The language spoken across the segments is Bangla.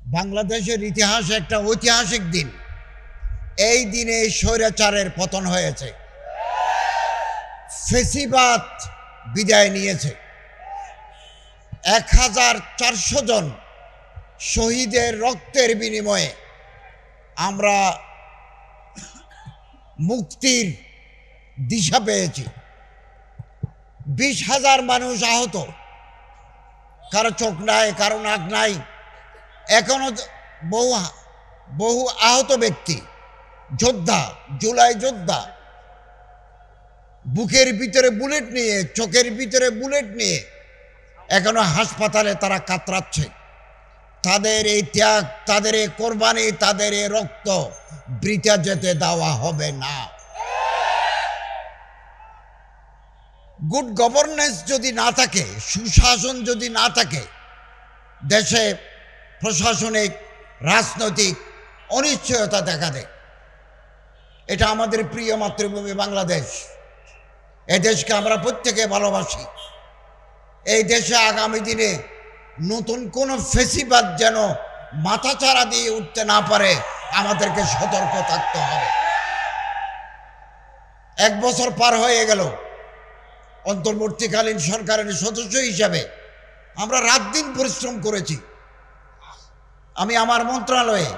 বাংলাদেশের ইতিহাসে একটা ঐতিহাসিক দিন। এই দিনে স্বৈরাচারের পতন হয়েছে, ফেসিবাদ বিদায় নিয়েছে। 1400 জন শহীদের রক্তের বিনিময়ে আমরা মুক্তির দিশা পেয়েছি। 20,000 মানুষ আহত, কারো চোখ নাই, কারো নাক নাই, এখনো বহু আহত ব্যক্তি, যোদ্ধা, জুলাই যোদ্ধা, বুকের ভিতরে বুলেট নিয়ে, চোখের ভিতরে বুলেট নিয়ে এখনো হাসপাতালে তারা কাতরাচ্ছে। তাদের এই ত্যাগ, তাদের এই কোরবানি, তাদের এই রক্ত বৃথা যেতে দেওয়া হবে না। গুড গভর্নেন্স যদি না থাকে, সুশাসন যদি না থাকে, দেশে প্রশাসনিক রাজনৈতিক অনিশ্চয়তা দেখা দেয়। এটা আমাদের প্রিয় মাতৃভূমি বাংলাদেশ। এই দেশকে আমরা প্রত্যেকে ভালোবাসি। এই দেশে আগামী দিনে নতুন কোনো ফেসিবাদ যেন মাথাচাড়া দিয়ে উঠতে না পারে, আমাদেরকে সতর্ক থাকতে হবে। 1 বছর পার হয়ে গেল, অন্তর্বর্তীকালীন সরকারের সদস্য হিসাবে আমরা রাত দিন পরিশ্রম করেছি। আমি আমার মন্ত্রণালয়ে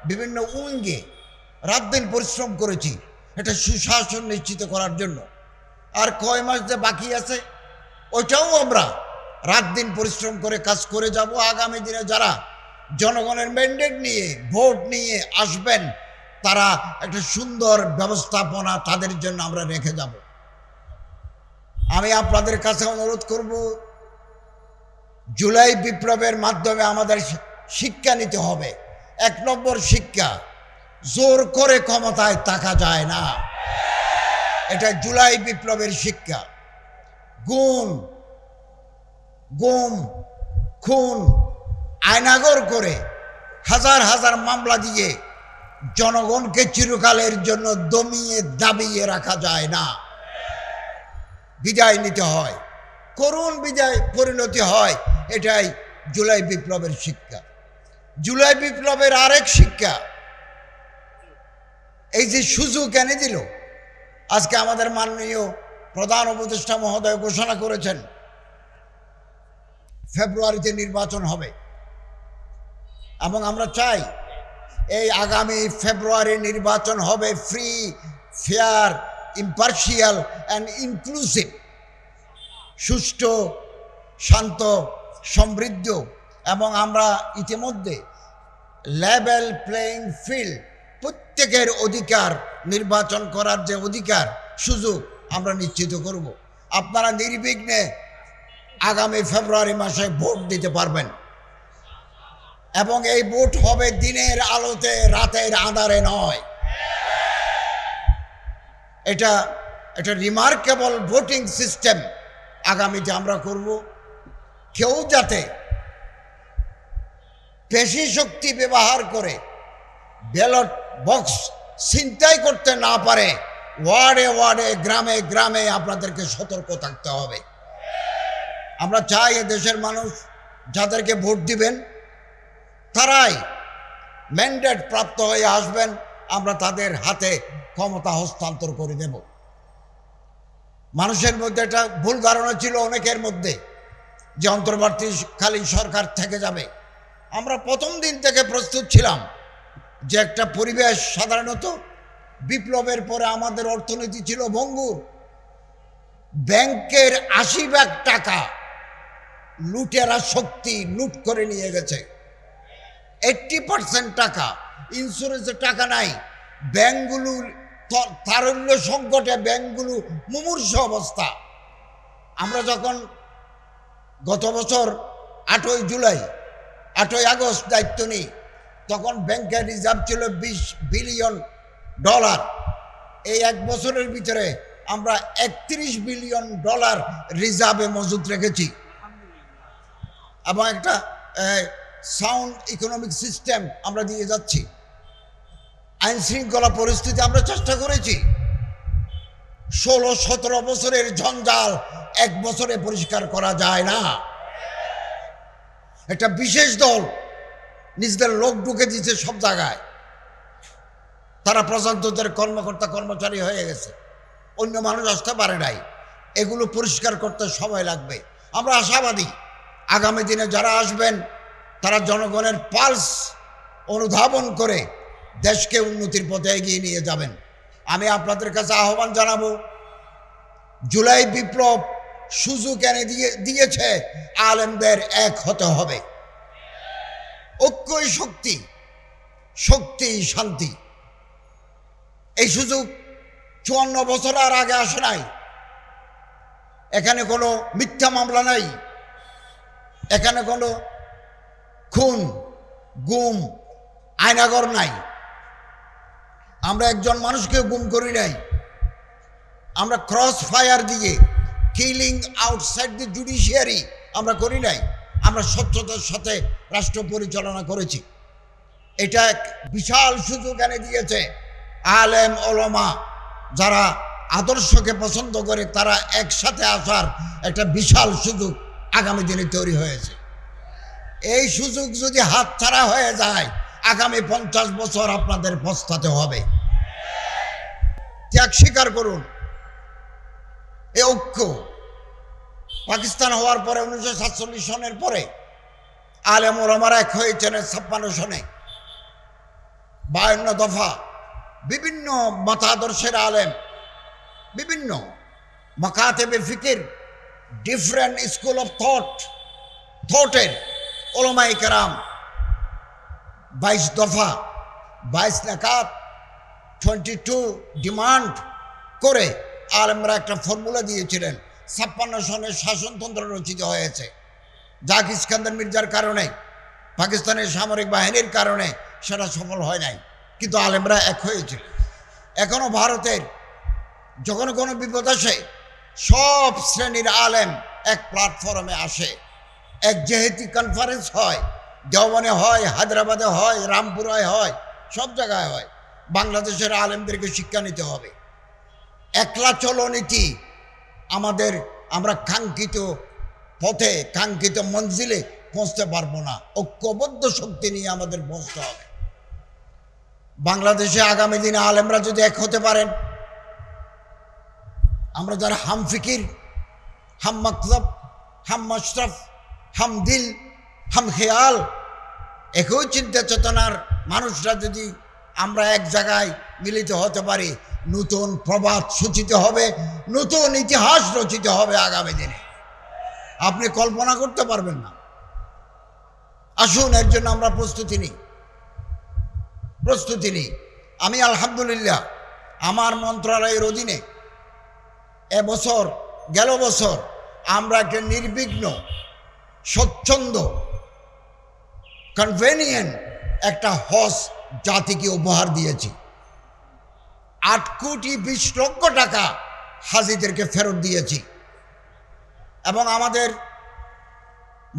বিভিন্ন উইঙ্গে রাত দিন পরিশ্রম করেছি এটা সুশাসন নিশ্চিত করার জন্য। আর কয় মাস যে বাকি আছে, ওইটাও আমরা রাত দিন পরিশ্রম করে কাজ করে যাব। আগামী দিনে যারা জনগণের ম্যান্ডেট নিয়ে ভোট নিয়ে আসবেন, তারা একটা সুন্দর ব্যবস্থাপনা তাদের জন্য আমরা রেখে যাব। আমি আপনাদের কাছে অনুরোধ করব, জুলাই বিপ্লবের মাধ্যমে আমাদের শিক্ষা নিতে হবে। 1 নম্বর শিক্ষা, জোর করে ক্ষমতায় থাকা যায় না। এটা জুলাই বিপ্লবের শিক্ষা। গুম, খুন, আয়নাগর করে হাজার হাজার মামলা দিয়ে জনগণকে চিরকালের জন্য দমিয়ে দাবিয়ে রাখা যায় না। বিদায় নিতে হয়, করুণ বিদায় পরিণতি হয়। এটাই জুলাই বিপ্লবের শিক্ষা। জুলাই বিপ্লবের আরেক শিক্ষা, এই যে সুযোগ এনে দিল, আজকে আমাদের মাননীয় প্রধান উপদেষ্টা মহোদয় ঘোষণা করেছেন ফেব্রুয়ারিতে নির্বাচন হবে, এবং আমরা চাই এই আগামী ফেব্রুয়ারি নির্বাচন হবে free, fair, impartial and inclusive, সুষ্ঠু, শান্ত, সমৃদ্ধ, এবং আমরা ইতিমধ্যে লেভেল প্লেইং ফিল্ড, প্রত্যেকের অধিকার, নির্বাচন করার যে অধিকার, সুযোগ আমরা নিশ্চিত করব। আপনারা নির্বিঘ্নে আগামী ফেব্রুয়ারি মাসে ভোট দিতে পারবেন, এবং এই ভোট হবে দিনের আলোতে, রাতের আঁধারে নয়। এটা রিমার্কেবল ভোটিং সিস্টেম আগামীতে আমরা করব। কেউ যাতে পেশি শক্তি ব্যবহার করে ব্যালট বক্স ছিনতাই করতে না পারে, ওয়ার্ডে ওয়ার্ডে, গ্রামে গ্রামে আপনাদেরকে সতর্ক থাকতে হবে। আমরা চাই দেশের মানুষ যাদেরকে ভোট দিবেন তারাই ম্যান্ডেট প্রাপ্ত হয়ে আসবেন, আমরা তাদের হাতে ক্ষমতা হস্তান্তর করে দেব। মানুষের মধ্যে একটা ভুল ধারণা ছিল অনেকের মধ্যে যে অন্তর্বর্তীকালীন সরকার থেকে যাবে। আমরা প্রথম দিন থেকে প্রস্তুত ছিলাম যে একটা পরিবেশ, সাধারণত বিপ্লবের পরে আমাদের অর্থনীতি ছিল ভঙ্গুর। ব্যাংকের 80 ভাগ টাকা লুটেরা শক্তি লুট করে নিয়ে গেছে। 80% টাকা, ইন্স্যুরেন্সের টাকা নাই। ব্যাংকগুলো তারল্য সংকটে, ব্যাংকগুলো মুমূর্ষু অবস্থা। আমরা যখন গত বছর 8ই আগস্ট দায়িত্ব নিই, তখন ব্যাংকের রিজার্ভ ছিল $20 বিলিয়ন। এই 1 বছরের ভিতরে আমরা $31 বিলিয়ন রিজার্ভে মজুদ রেখেছি, এবং একটা সাউন্ড ইকোনমিক সিস্টেম আমরা দিয়ে যাচ্ছি। আইন শৃঙ্খলা পরিস্থিতি আমরা চেষ্টা করেছি। 16-17 বছরের জঞ্জাল 1 বছরে পরিষ্কার করা যায় না। একটা বিশেষ দল নিজেদের লোক ঢুকে দিচ্ছে সব জায়গায়, তারা প্রজাতন্ত্রের কর্মকর্তা কর্মচারী হয়ে গেছে, অন্য মানুষ আসতে পারে নাই। এগুলো পরিষ্কার করতে সময় লাগবে। আমরা আশাবাদী আগামী দিনে যারা আসবেন তারা জনগণের পালস অনুধাবন করে দেশকে উন্নতির পথে এগিয়ে নিয়ে যাবেন। আমি আপনাদের কাছে আহ্বান জানাবো, জুলাই বিপ্লব সুযোগ এনে দিয়েছে আলেমদের এক হতে হবে। ঐক্যই শক্তি, শক্তি শান্তি। এই সুযোগ 54 বছর আর আগে আসে নাই। এখানে কোনো মিথ্যা মামলা নাই, এখানে কোনো খুন গুম আয়নাগর নাই। আমরা একজন মানুষকে গুম করি নাই, আমরা ক্রস ফায়ার দিয়ে কিলিং আউটসাইড দি জুডিশিয়ারি আমরা করি নাই। আমরা স্বচ্ছতার সাথে রাষ্ট্র পরিচালনা করেছি। এটা এক বিশাল সুযোগ এনে দিয়েছে আলেম ওলামা যারা আদর্শকে পছন্দ করে, তারা একসাথে আসার একটা বিশাল সুযোগ আগামী দিনে তৈরি হয়েছে। এই সুযোগ যদি হাতছাড়া হয়ে যায়, আগামী 50 বছর আপনাদের পস্তাতে হবে। ত্যাগ স্বীকার করুন। এই ঐক্য পাকিস্তান হওয়ার পরে 1947 সনের পরে আলেম ওলামারা এক হয়েছেন 56 সনে, 52 দফা, বিভিন্ন মতাদর্শের আলেম, বিভিন্ন মাকাতেবে ফিকির, ডিফারেন্ট স্কুল অফ থটের ওলামায়ে কেরাম 22 দফা, 22 নাকাত, 22 ডিমান্ড করে আলেমরা একটা ফর্মুলা দিয়েছিলেন। 56 সনের শাসনতন্ত্র রচিত হয়েছে। জাকির ইস্কান্দার মির্জার কারণে, পাকিস্তানের সামরিক বাহিনীর কারণে সেটা সফল হয় নাই, কিন্তু আলেমরা এক হয়েছিল। এখনো ভারতের যখন কোনো বিপদ আসে সব শ্রেণীর আলেম এক প্ল্যাটফর্মে আসে। এক জেহেতি কনফারেন্স হয়, দেওবনে হয়, হায়দ্রাবাদে হয়, রামপুরায় হয়, সব জায়গায় হয়। বাংলাদেশের আলেমদেরকে শিক্ষা নিতে হবে। একলা চলো নীতি আমাদের, আমরা কাঙ্ক্ষিত পথে কাঙ্ক্ষিত মঞ্জিলে পৌঁছতে পারবো না। ঐক্যবদ্ধ শক্তি নিয়ে আমাদের পৌঁছতে হবে। বাংলাদেশে আগামী দিনে আলেমরা যদি এক হতে পারেন, আমরা যারা হাম ফিকির, হাম মকসদ, হাম মশরফ, হাম দিল, হাম খেয়াল, একই চিন্তা চেতনার মানুষরা যদি আমরা এক জায়গায় মিলিত হতে পারি, নতুন প্রবাদ সূচিত হবে, নতুন ইতিহাস রচিত হবে আগামী দিনে। আপনি কল্পনা করতে পারবেন না। আসুন, এর জন্য আমরা প্রস্তুতি নিই। আমি আলহামদুলিল্লাহ আমার মন্ত্রণালয়ের অধীনে গেল বছর আমরা একটা নির্বিঘ্ন, স্বচ্ছন্দ, কনভেনিয়েন্ট একটা হজ জাতিকে উপহার দিয়েছি। 8 কোটি 20 লক্ষ টাকা হাজিদেরকে ফেরত দিয়েছি। এবং আমাদের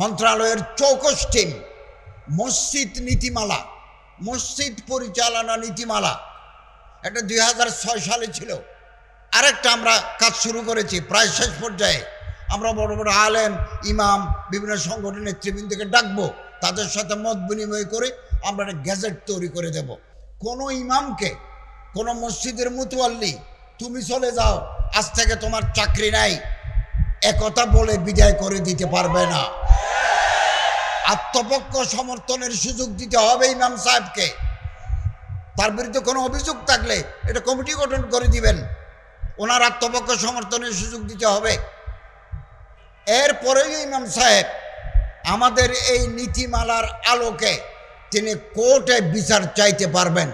মন্ত্রণালয়ের চৌকস টিম মসজিদ নীতিমালা, মসজিদ পরিচালনা নীতিমালা, এটা 2006 সালে ছিল। আরেকটা আমরা কাজ শুরু করেছি, প্রায় শেষ পর্যায়ে। আমরা বড় বড় আলেম, ইমাম, বিভিন্ন সংগঠনের নেতৃবৃন্দকে ডাকবো, তাদের সাথে মত বিনিময় করে আমরা একটা গ্যাজেট তৈরি করে দেব। কোনো ইমামকে, কোনো মসজিদের মুতওয়াল্লি তুমি চলে যাও, আজ থেকে তোমার চাকরি নাই, একথা বলে বিদায় করে দিতে পারবে না। আত্মপক্ষ সমর্থনের সুযোগ দিতে হবে ইমাম সাহেবকে। তার বিরুদ্ধে কোনো অভিযোগ থাকলে এটা কমিটি গঠন করে দিবেন, ওনার আত্মপক্ষ সমর্থনের সুযোগ দিতে হবে। এরপরেই ইমাম সাহেব আমাদের এই নীতিমালার আলোকে তিনি কোর্টে বিচার চাইতে পারবেন।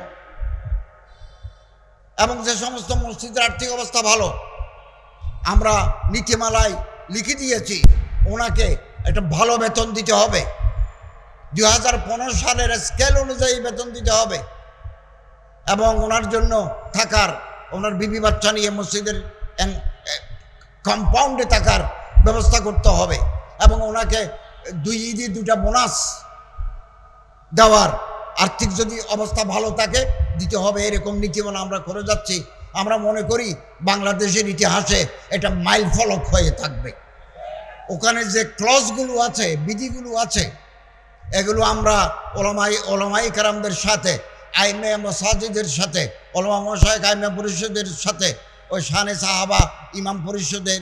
এবং যে সমস্ত মসজিদের আর্থিক অবস্থা ভালো, আমরা নীতিমালায় লিখে দিয়েছি ওনাকে একটা ভালো বেতন দিতে হবে। 2015 সালের স্কেল অনুযায়ী বেতন দিতে হবে। এবং ওনার জন্য থাকার, ওনার বিবি বাচ্চা নিয়ে মসজিদের কম্পাউন্ডে থাকার ব্যবস্থা করতে হবে। এবং ওনাকে 2 ঈদে 2টা বোনাস দেওয়ার, আর্থিক যদি অবস্থা ভালো থাকে দিতে হবে। এরকম নীতিমালা আমরা করে যাচ্ছি। আমরা মনে করি বাংলাদেশের ইতিহাসে এটা মাইল ফলক হয়ে থাকবে। ওখানে যে ক্লজগুলো আছে, বিধিগুলো আছে, এগুলো আমরা ওলামাই কেরামদের সাথে, আইমে মাসাজিদের সাথে, ওলামা মশায়েখ আইমে পরিষদের সাথে, ওই শানে সাহাবা ইমাম পরিষদের,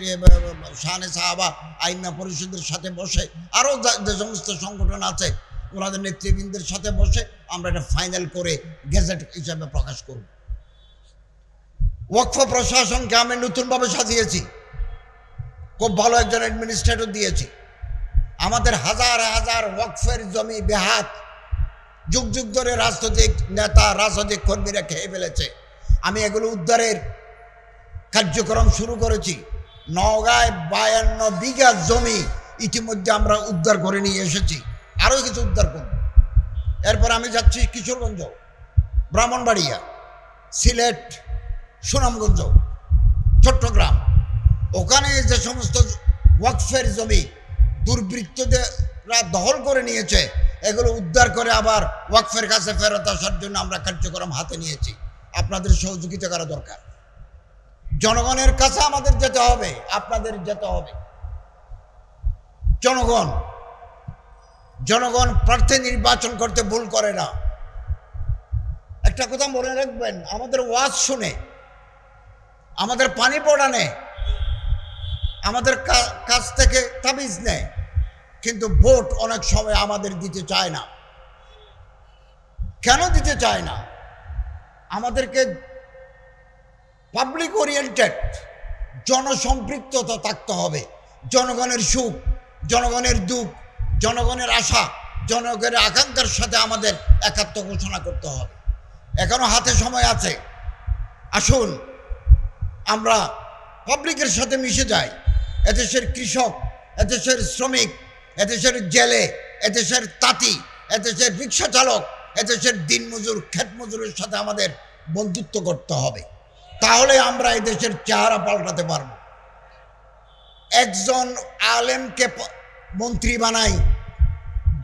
শানে সাহাবা আইমা পরিষদের সাথে বসে, আরও যে সমস্ত সংগঠন আছে ওনাদের নেতৃবৃন্দের সাথে বসে আমরা এটা ফাইনাল করে গেজেট হিসাবে প্রকাশ করব। ওয়াকফ প্রশাসনকে আমি নতুনভাবে সাজিয়েছি, খুব ভালো একজন অ্যাডমিনিস্ট্রেটর দিয়েছি। আমাদের হাজার হাজার ওয়াকফের জমি বেহাত, যুগ যুগ ধরে রাজনৈতিক নেতা, রাজনৈতিক কর্মীরা খেয়ে ফেলেছে। আমি এগুলো উদ্ধারের কার্যক্রম শুরু করেছি। নওগাঁয় 52 বিঘা জমি ইতিমধ্যে আমরা উদ্ধার করে নিয়ে এসেছি, আরও কিছু উদ্ধার করব। এরপর আমি যাচ্ছি কিশোরগঞ্জ, ব্রাহ্মণবাড়িয়া, সিলেট, সুনামগঞ্জ, চট্টগ্রাম। ওখানে যে সমস্ত ওয়াকফের জমি দুর্বৃত্তরা দখল করে নিয়েছে, এগুলো উদ্ধার করে আবার ওয়াকফের কাছে ফেরত আসার জন্য আমরা কার্যক্রম হাতে নিয়েছি। আপনাদের সহযোগিতা করা দরকার। জনগণের কাছে আমাদের যেতে হবে, আপনাদের যেতে হবে। জনগণ প্রার্থী নির্বাচন করতে ভুল করে না। একটা কথা মনে রাখবেন, আমাদের ওয়াজ শুনে, আমাদের পানি পড়ানে, আমাদের কাছ থেকে তাবিজ নেয়, কিন্তু ভোট অনেক সময় আমাদের দিতে চায় না। কেন দিতে চায় না? আমাদেরকে পাবলিক ওরিয়েন্টেড, জনসম্পৃক্ততা থাকতে হবে। জনগণের সুখ, জনগণের দুঃখ, জনগণের আশা, জনগণের আকাঙ্ক্ষার সাথে আমাদের একাত্ম ঘোষণা করতে হবে। এখনো হাতে সময় আছে। আসুন আমরা পাবলিকের সাথে মিশে যাই। এদেশের কৃষক, এদেশের শ্রমিক, এদেশের জেলে, এদেশের তাঁতি, এদেশের রিক্সা চালক, এদেশের দিনমজুর, ক্ষেত মজুরের সাথে আমাদের বন্ধুত্ব করতে হবে। তাহলে আমরা এদেশের চেহারা পাল্টাতে পারব। একজন আলেমকে মন্ত্রী বানাই,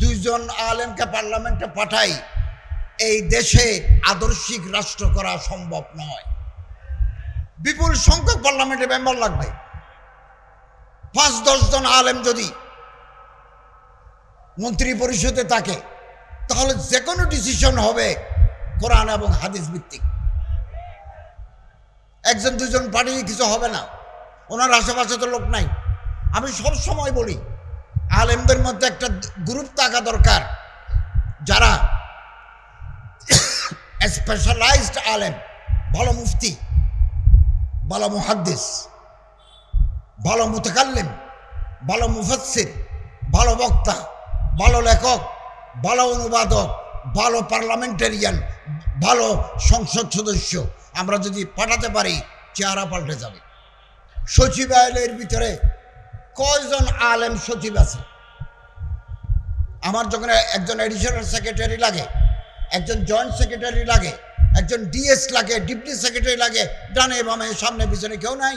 2 জন আলেমকে পার্লামেন্টে পাঠাই, এই দেশে আদর্শিক রাষ্ট্র করা সম্ভব নয়। বিপুল সংখ্যক পার্লামেন্টে মেম্বার লাগবে। 5-10 জন আলেম যদি মন্ত্রী পরিষদে থাকে, তাহলে যে কোনো ডিসিশন হবে কোরআন এবং হাদিস ভিত্তিক। 1-2 জন পাঠিয়ে কিছু হবে না। ওনার আশেপাশে তো লোক নাই। আমি সব সময় বলি, আলেমদের মধ্যে একটা গ্রুপ থাকা দরকার, যারা স্পেশালাইজড আলেম, ভালো মুফতি, ভালো মুহাদ্দিস, ভালো মুতাকাল্লিম, ভালো মুফাসসির, ভালো বক্তা, ভালো লেখক, ভালো অনুবাদক, ভালো পার্লামেন্টারিয়ান, ভালো সংসদ সদস্য আমরা যদি পাঠাতে পারি, চেহারা পাল্টে যাবে। সচিবালয়ের ভিতরে কয়জন আলেম সচিব আছে? আমার যখন একজন এডিশনাল সেক্রেটারি লাগে, একজন জয়েন্ট সেক্রেটারি লাগে, একজন ডিএস লাগে, ডিপটি সেক্রেটারি লাগে, ডানে বামে সামনে পিছনে কেউ নাই।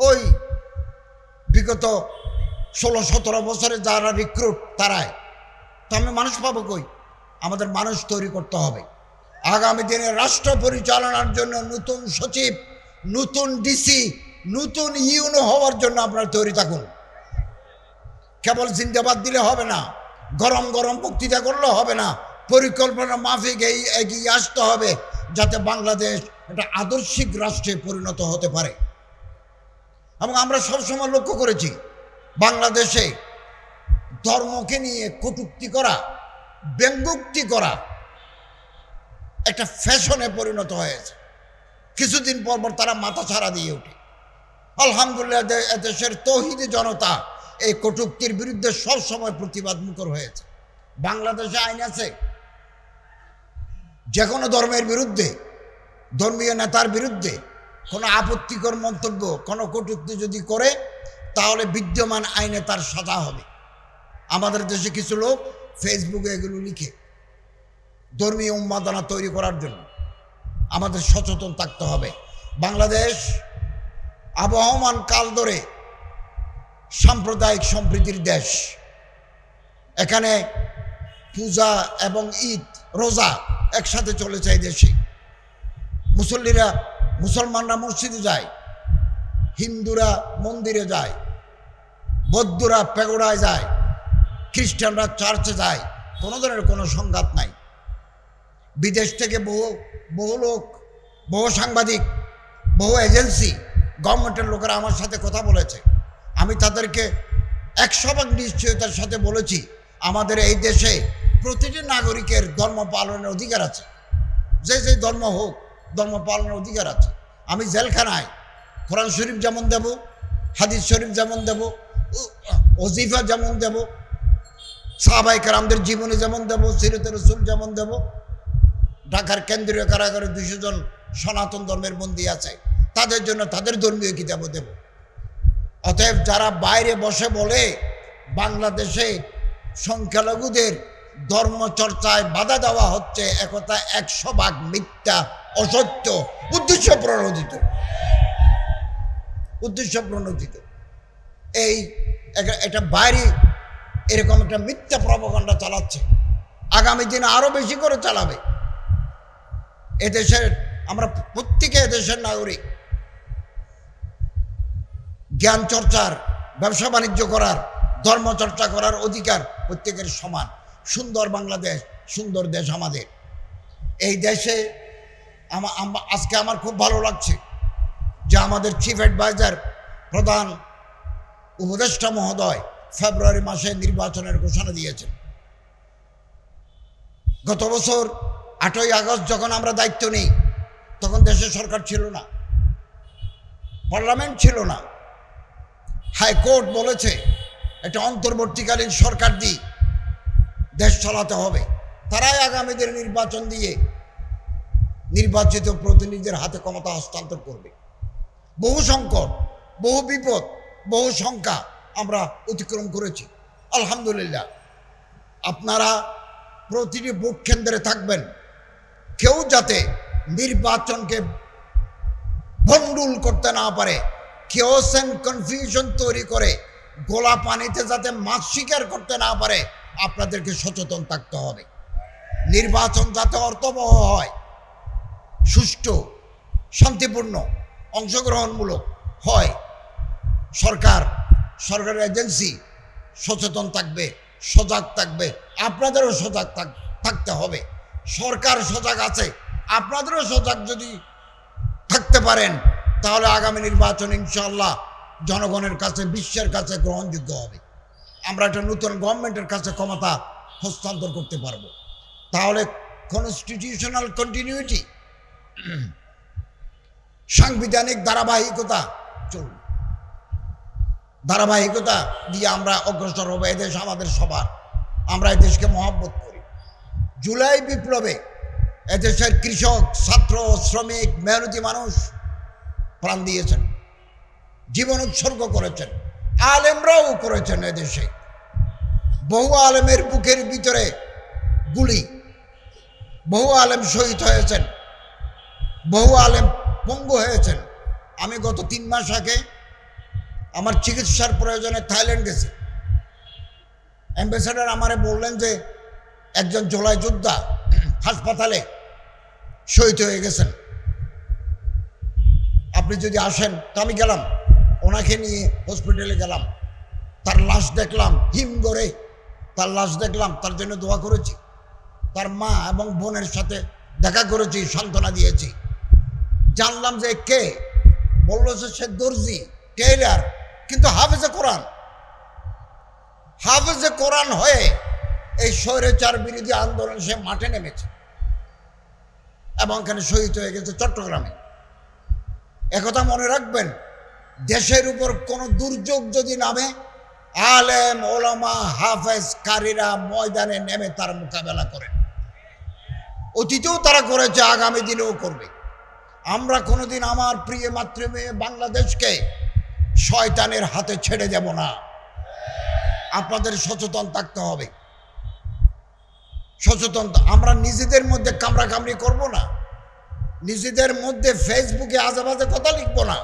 ওই বিগত 16-17 বছরে যারা রিক্রুট, তারাই তো। আমি মানুষ পাবো কই? আমাদের মানুষ তৈরি করতে হবে। আগামী দিনে রাষ্ট্র পরিচালনার জন্য নতুন সচিব, নতুন ডিসি, নতুন ইউনো হওয়ার জন্য আপনারা তৈরি থাকুন। কেবল জিন্দাবাদ দিলে হবে না, গরম গরম বক্তৃতা করলে হবে না, পরিকল্পনা মাফিক এগিয়ে আসতে হবে, যাতে বাংলাদেশ একটা আদর্শিক রাষ্ট্রে পরিণত হতে পারে। এবং আমরা সবসময় লক্ষ্য করেছি, বাংলাদেশে ধর্মকে নিয়ে কটূক্তি করা, ব্যঙ্গোক্তি করা একটা ফ্যাশনে পরিণত হয়েছে। কিছুদিন পর পর তারা মাথা ছাড়া দিয়ে ওঠে। আলহামদুলিল্লাহ, দেশের তৌহিদি জনতা এই কটূক্তির বিরুদ্ধে সবসময় প্রতিবাদ মুখর হয়েছে। বাংলাদেশে আইন আছে, যে কোনো ধর্মের বিরুদ্ধে, ধর্মীয় নেতার বিরুদ্ধে কোনো আপত্তিকর মন্তব্য, কোনো কটূক্তি যদি করে, তাহলে বিদ্যমান আইনে তার সাজা হবে। আমাদের দেশে কিছু লোক ফেসবুকে এগুলো লিখে ধর্মীয় উন্মাদনা তৈরি করার জন্য। আমাদের সচেতন থাকতে হবে। বাংলাদেশ আবহমান কাল ধরে সাম্প্রদায়িক সম্প্রীতির দেশ। এখানে পূজা এবং ঈদ, রোজা একসাথে চলেছে এই দেশে। মুসলমানরা মসজিদে যায়, হিন্দুরা মন্দিরে যায়, বৌদ্ধরা পেগোড়ায় যায়, খ্রিস্টানরা চার্চে যায়, কোনো ধরনের কোনো সংঘাত নাই। বিদেশ থেকে বহু লোক, বহু সাংবাদিক, বহু এজেন্সি, গভর্নমেন্টের লোকেরা আমার সাথে কথা বলেছে। আমি তাদেরকে 100% নিশ্চয়তার সাথে বলেছি, আমাদের এই দেশে প্রতিটি নাগরিকের ধর্ম পালনের অধিকার আছে। যে যে ধর্ম হোক, ধর্ম পালনের অধিকার আছে। আমি জেলখানায় কোরআন শরীফ যেমন দেব, হাদিস শরীফ যেমন দেব, ওজিফা যেমন দেব, সাহাবায়ে কেরামদের জীবনী যেমন দেব, সিরাতে রাসূল যেমন দেব। ঢাকার কেন্দ্রীয় কারাগারে 200 জন সনাতন ধর্মের বন্দী আছে, তাদের জন্য তাদের ধর্মীয় কিতাব দেব। অতএব যারা বাইরে বসে বলে বাংলাদেশে সংখ্যালঘুদের ধর্মচর্চায় বাধা দেওয়া হচ্ছে, একথা 100% মিথ্যা, অসত্য, উদ্দেশ্য প্রণোদিত। এটা বাইরে এরকম একটা মিথ্যা প্রপাগান্ডা চালাচ্ছে, আগামী দিনে আরো বেশি করে চালাবে। এদেশের আমরা প্রত্যেকে এদেশের নাগরিক, জ্ঞান চর্চার, ব্যবসা বাণিজ্য করার, ধর্মচর্চা করার অধিকার প্রত্যেকের সমান। সুন্দর বাংলাদেশ, সুন্দর দেশ আমাদের। এই দেশে আজকে আমার খুব ভালো লাগছে যে আমাদের চিফ অ্যাডভাইজার, প্রধান উপদেষ্টা মহোদয় ফেব্রুয়ারি মাসে নির্বাচনের ঘোষণা দিয়েছেন। গত বছর 8ই আগস্ট যখন আমরা দায়িত্ব নিই, তখন দেশে সরকার ছিল না, পার্লামেন্ট ছিল না। হাইকোর্ট বলেছে একটা অন্তর্বর্তীকালীন সরকার দিয়ে দেশ চালাতে হবে। তারাই আগামী দিনে নির্বাচন দিয়ে নির্বাচিত প্রতিনিধিদের হাতে ক্ষমতা হস্তান্তর করবে। বহু সংকট, বহু বিপদ, বহু শঙ্কা আমরা অতিক্রম করেছি, আলহামদুলিল্লাহ। আপনারা প্রতিটি ভোট কেন্দ্রে থাকবেন, কেউ যাতে নির্বাচনকে ভণ্ডুল করতে না পারে, কেওস এন্ড কনফিউশন তৈরি করে গোলা পানিতে যাতে মাছ শিকার করতে না পারে, আপনাদেরকে সচেতন থাকতে হবে। নির্বাচন যাতে অর্থবহ হয়, সুষ্ঠু, শান্তিপূর্ণ, অংশগ্রহণমূলক হয়, সরকারের এজেন্সি সচেতন থাকবে, সজাগ থাকবে। আপনাদেরও সজাগ থাকতে হবে। সরকার সজাগ আছে, আপনাদেরও সজাগ যদি থাকতে পারেন, তাহলে আগামী নির্বাচন ইনশাআল্লাহ জনগণের কাছে, বিশ্বের কাছে গ্রহণযোগ্য হবে। আমরা একটা নতুন গভর্নমেন্টের কাছে ক্ষমতা হস্তান্তর করতে পারবো। তাহলে কনস্টিটিউশনাল কন্টিনিউটি, সাংবিধানিক ধারাবাহিকতা চলবে। ধারাবাহিকতা দিয়ে আমরা অগ্রসর হবো। এদেশ আমাদের সবার, আমরা এদেশকে মহব্বত করি। জুলাই বিপ্লবে এদেশের কৃষক, ছাত্র, শ্রমিক, মেহনতি মানুষ প্রাণ দিয়েছেন, জীবন উৎসর্গ করেছেন, আলেমরাও করেছেন। এদেশে বহু আলেমের বুকের ভিতরে গুলি, বহু আলেম শহীদ হয়েছেন, বহু আলেম পঙ্গু হয়েছেন। আমি গত 3 মাস আগে আমার চিকিৎসার প্রয়োজনে থাইল্যান্ড গেছি। অ্যাম্বাসেডর আমারে বললেন যে একজন জুলাই যোদ্ধা হাসপাতালে শহীদ হয়ে গেছেন, আপনি যদি আসেন। তো আমি গেলাম, ওনাকে নিয়ে হসপিটালে গেলাম। তার লাশ দেখলাম, হিম করে তার লাশ দেখলাম, তার জন্য দোয়া করেছি। তার মা এবং বোনের সাথে দেখা করেছি, সান্ত্বনা দিয়েছি। জানলাম যে কে, বললো যে সে দর্জি, টেইলার, কিন্তু হাফেজে কোরআন। হাফেজে কোরআন হয়ে এই স্বৈরাচার বিরোধী আন্দোলন সে মাঠে নেমেছে এবং এখানে শহীদ হয়ে গেছে চট্টগ্রামে। একথা মনে রাখবেন, দেশের উপর কোনো দুর্যোগ যদি নামে, আলেম, ওলামা, হাফেজ, কারীরা ময়দানে নেমে তার মোকাবেলা করেন। অতীতেও তারা করেছে, আগামী দিনেও করবে। আমরা কোনোদিন আমার প্রিয় মাতৃভূমি বাংলাদেশকে শয়তানের হাতে ছেড়ে দেব না। আপনাদের সচেতন থাকতে হবে, সচেতন। আমরা নিজেদের মধ্যে কামড়াকামড়ি করব না, নিজেদের মধ্যে ফেসবুকে আজেবাজে কথা লিখবো না।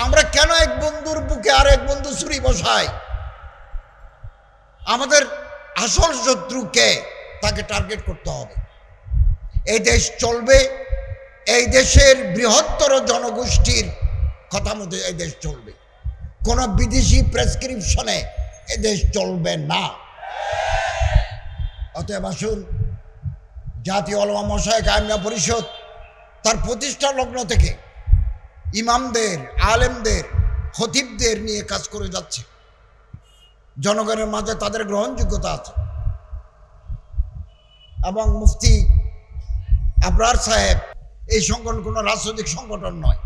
আমরা কেন এক বন্ধুর বুকে আর এক বন্ধু ছুরি বসাই? আমাদের আসল শত্রুকে, তাকে টার্গেট করতে হবে। এই দেশ চলবে, এই দেশের বৃহত্তর জনগোষ্ঠীর কথা মতো এই দেশ চলবে। কোনো বিদেশি প্রেসক্রিপশনে এদেশ চলবে না। অতএব আসুন, জাতীয় উলামা মাশায়েখ আইম্মা পরিষদ তার প্রতিষ্ঠা লগ্ন থেকে ইমামদের, আলেমদের, খতিবদের নিয়ে কাজ করে যাচ্ছে। জনগণের মাঝে তাদের গ্রহণযোগ্যতা আছে এবং মুফতি আবরার সাহেব এই সংগঠন কোনো রাজনৈতিক সংগঠন নয়,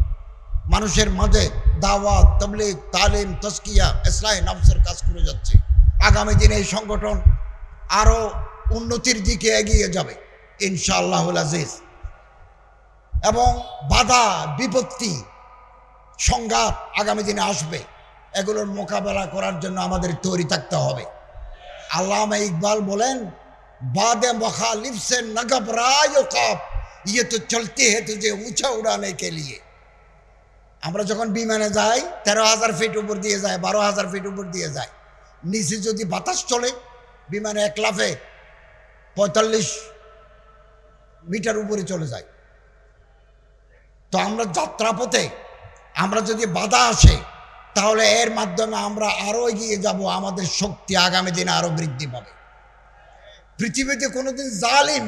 মানুষের মাঝে দাওয়াত, তাবলীগ, তালিম, তাজকিয়া, ইসলাহ নফসের কাজ করে যাচ্ছে। আগামী দিনে এই সংগঠন আরো উন্নতির দিকে এগিয়ে যাবে ইনশাআল্লাহুল আজিজ। এবং বাধা, বিপত্তি, সংঘাত আগামী দিনে আসবে, এগুলোর মোকাবেলা করার জন্য আমাদের তৈরি থাকতে হবে। আল্লামা ইকবাল বলেন, বাদে মুখালিফ সে ন ঘবরায়ো কাপ, ইয়ে তো চলতে হে তুঝে উঁচা উড়ানে কে লিয়ে। আমরা যখন বিমানে যাই 13,000 ফিট উপর দিয়ে যায়, 12,000 ফিট উপর দিয়ে যায়, নিচে যদি বাতাস চলে বিমানে এক লাফে 45 মিটার উপরে চলে যায়। তো আমরা যাত্রাপথে আমরা যদি বাধা আসে তাহলে এর মাধ্যমে আমরা আরো এগিয়ে যাব, আমাদের শক্তি আগামী দিনে আরো বৃদ্ধি পাবে। পৃথিবীতে কোনোদিন জালিম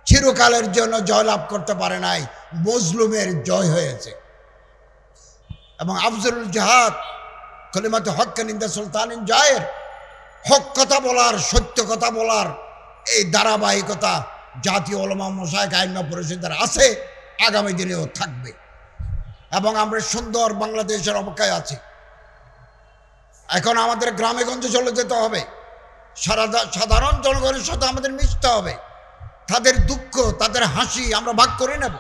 চিরকালের জন্য জয়লাভ করতে পারে নাই, মজলুমের জয় হয়েছে। এবং আফজলুল জিহাদ কলিমাতে হক নিন্দা সুলতানিন জায়ের, হক কথা বলার, সত্য কথা বলার এই ধারাবাহিকতা জাতীয় উলামা মাশায়েখ আইম্মা পরিষদের আছে, আগামী দিনেও থাকবে। এবং আমরা সুন্দর বাংলাদেশের অপেক্ষায় আছি। এখন আমাদের গ্রামে গঞ্জে চলে যেতে হবে, সাধারণ জনগণের সাথে আমাদের মিশতে হবে, তাদের দুঃখ, তাদের হাসি আমরা ভাগ করে নেব।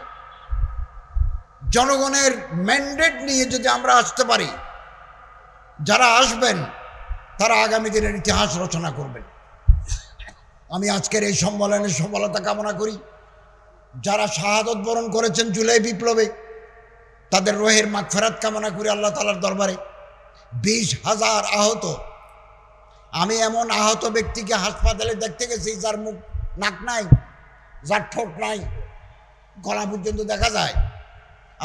জনগণের ম্যান্ডেট নিয়ে যদি আমরা আসতে পারি, যারা আসবেন তারা আগামী দিনের ইতিহাস রচনা করবেন। আমি আজকের এই সম্মেলনের সফলতা কামনা করি। যারা শাহাদত বরণ করেছেন জুলাই বিপ্লবে, তাদের রোহের মাগফিরাত কামনা করি আল্লাহ তাআলার দরবারে। 20,000 আহত, আমি এমন আহত ব্যক্তিকে হাসপাতালে দেখতে গেছি যার মুখ, নাক নাই, যার ঠোঁট নাই, গলা পর্যন্ত দেখা যায়।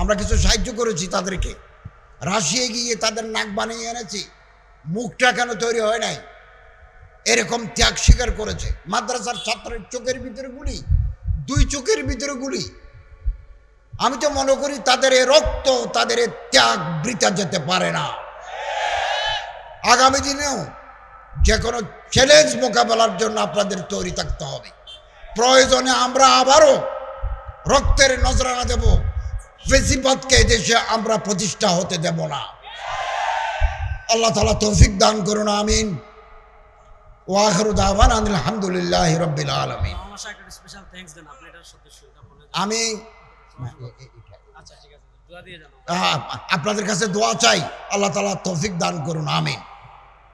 আমরা কিছু সাহায্য করেছি তাদেরকে, রাশিয়ায় গিয়ে তাদের নাক বানিয়ে এনেছি, মুখটা কেন তৈরি হয় নাই, এরকম ত্যাগ স্বীকার করেছে। মাদ্রাসার ছাত্রের চোখের ভিতরে গুলি, 2 চোখের ভিতরে গুলি। আমি তো মনে করি তাদের এ রক্ত, তাদের এ ত্যাগ বৃথা যেতে পারে না। আগামী দিনেও যে কোনো চ্যালেঞ্জ মোকাবেলার জন্য আপনাদের তৈরি থাকতে হবে। প্রয়োজনে আমরা আবারও রক্তের নজরানা দেব, ফেসিবাদকে দেশে আমরা প্রতিষ্ঠা হতে দেব না। আল্লাহ তাআলা তৌফিক দান করুন, আমিন। ওয়া আখিরু দাওয়ানা আলহামদুলিল্লাহি রাব্বিল আলামিন। আমি আপনাদের কাছে দোয়া চাই, আল্লাহ তাআলা তৌফিক দান করুন, আমিন।